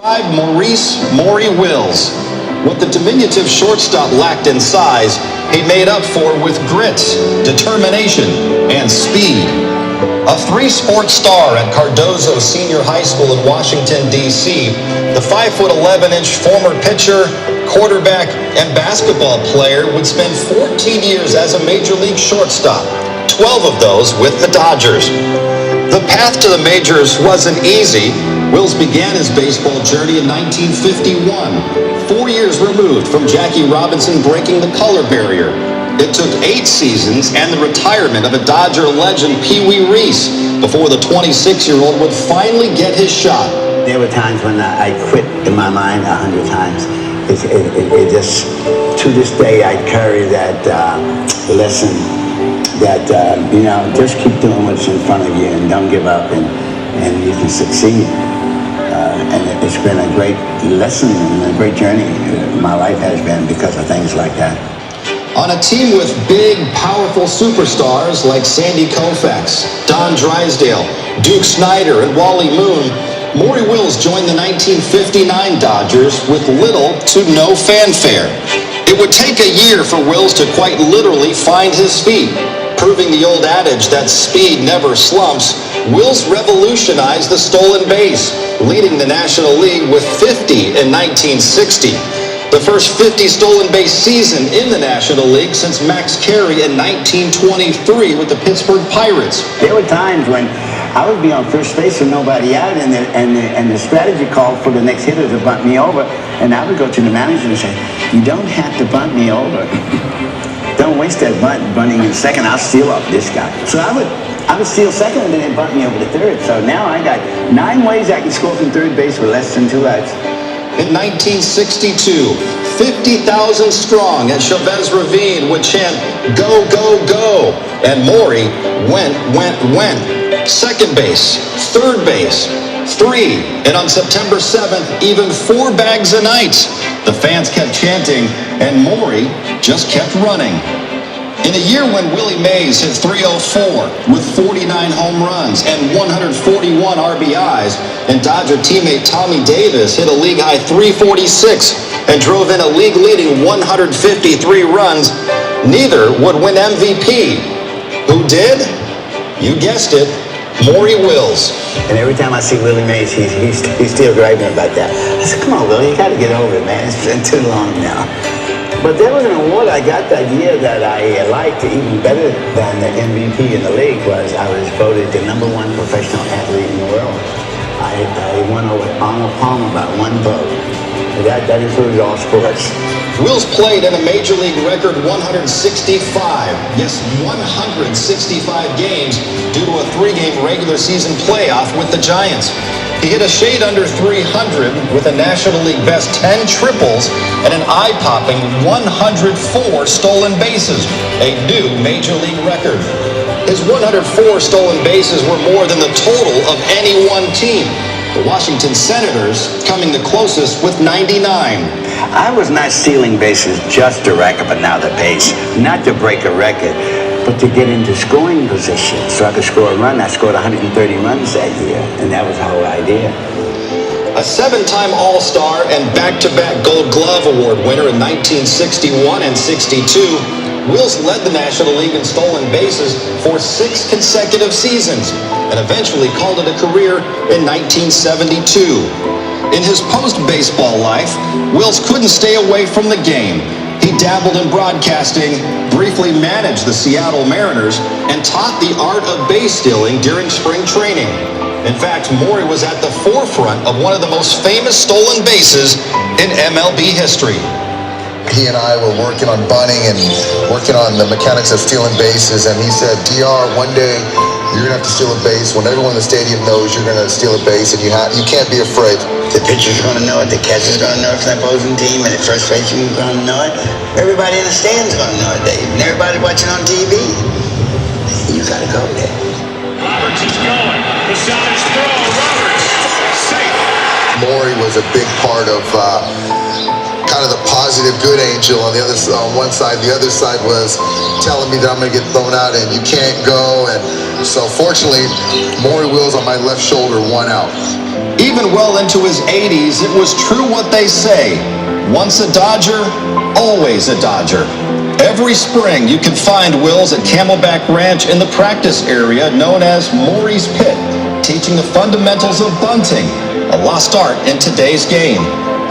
Maury Wills. What the diminutive shortstop lacked in size, he made up for with grit, determination, and speed. A three-sport star at Cardozo Senior High School in Washington, D.C., the 5'11" former pitcher, quarterback, and basketball player would spend 14 years as a major league shortstop, 12 of those with the Dodgers. The path to the majors wasn't easy. Wills began his baseball journey in 1951, 4 years removed from Jackie Robinson breaking the color barrier. It took 8 seasons and the retirement of a Dodger legend, Pee Wee Reese, before the 26-year-old would finally get his shot. There were times when I quit in my mind 100 times. It just, to this day, I carry that lesson that, just keep doing what's in front of you and don't give up, and you can succeed. And it's been a great lesson and a great journey. My life has been because of things like that. On a team with big, powerful superstars like Sandy Koufax, Don Drysdale, Duke Snider, and Wally Moon, Maury Wills joined the 1959 Dodgers with little to no fanfare. It would take a year for Wills to quite literally find his feet. Proving the old adage that speed never slumps, Wills revolutionized the stolen base, leading the National League with 50 in 1960. The first 50 stolen base season in the National League since Max Carey in 1923 with the Pittsburgh Pirates. There were times when I would be on first base with nobody out, and the strategy called for the next hitter to bunt me over, and I would go to the manager and say, "You don't have to bunt me over. Don't waste that bunting in second. I'll steal off this guy." So I would steal second, and then they bunt me over to third. So now I got 9 ways I can score from third base with less than 2 outs. In 1962, 50,000 strong at Chavez Ravine would chant, "Go, go, go!" And Maury went. Second base, third base, 3, and on September 7th, even 4 bags a night. The fans kept chanting, and Maury just kept running. In a year when Willie Mays hit .304 with 49 home runs and 141 RBIs, and Dodger teammate Tommy Davis hit a league-high .346 and drove in a league-leading 153 runs, neither would win MVP. Who did? You guessed it, Maury Wills. And every time I see Willie Mays, he's still griping about that. I said, "Come on, Willie, you got to get over it, man. It's been too long now." But there was an award I got that year that I liked even better than the MVP in the league. Was I was voted the #1 professional athlete in the world. I won over Arnold Palmer by 1 vote. That included all sports. Wills played in a Major League record 165, yes, 165 games due to a 3-game regular season playoff with the Giants. He hit a shade under .300 with a National League best 10 triples and an eye-popping 104 stolen bases, a new Major League record. His 104 stolen bases were more than the total of any one team. The Washington Senators coming the closest with 99. I was not stealing bases just to rack up another base, not to break a record, but to get into scoring position so I could score a run. I scored 130 runs that year, and that was the whole idea. A 7-time All-Star and back-to-back Gold Glove Award winner in 1961 and 62, Wills led the National League in stolen bases for 6 consecutive seasons and eventually called it a career in 1972. In his post-baseball life, Wills couldn't stay away from the game. He dabbled in broadcasting, briefly managed the Seattle Mariners, and taught the art of base stealing during spring training. In fact, Maury was at the forefront of one of the most famous stolen bases in MLB history. He and I were working on bunting and working on the mechanics of stealing bases, and he said, "DR, one day you're going to have to steal a base when everyone in the stadium knows you're going to steal a base, and you can't be afraid." The pitcher's going to know it, the catcher's going to know it from the opposing team, and the first baseman's going to know it. Everybody in the stand's going to know it, Dave, and everybody watching on TV. You got to go there. Roberts is going. Posada's throw. Roberts. Safe. Maury was a big part of kind of the positive good angel on the other on one side. The other side was telling me that I'm going to get thrown out and you can't go. And so fortunately, Maury Wills on my left shoulder, 1 out. Even even well into his 80s, it was true what they say. Once a Dodger, always a Dodger. Every spring, you can find Wills at Camelback Ranch in the practice area known as Maury's Pit, teaching the fundamentals of bunting, a lost art in today's game.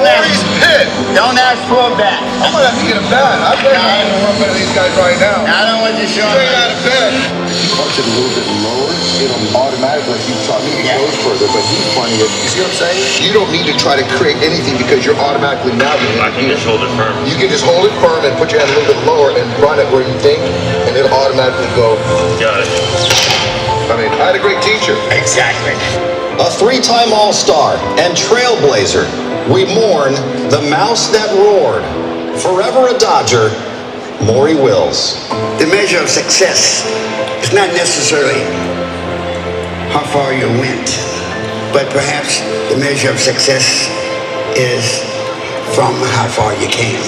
Maury's Pit! Don't ask for a bat. I'm gonna have to get a bat. I'm ready to run better than these guys right now. I don't want you showing Straight me. out of bed. If you punch it a little bit lower, it'll automatically, like you taught me, it goes further, but he's punting it. You see what I'm saying? You don't need to try to create anything because you're automatically navigating. I can just hold it firm. You can just hold it firm and put your hand a little bit lower and run it where you think, and it'll automatically go. Got it. I mean, I had a great teacher. Exactly. A three-time All-Star and trailblazer, we mourn the mouse that roared. Forever a Dodger, Maury Wills. The measure of success is not necessarily how far you went, but perhaps the measure of success is from how far you came.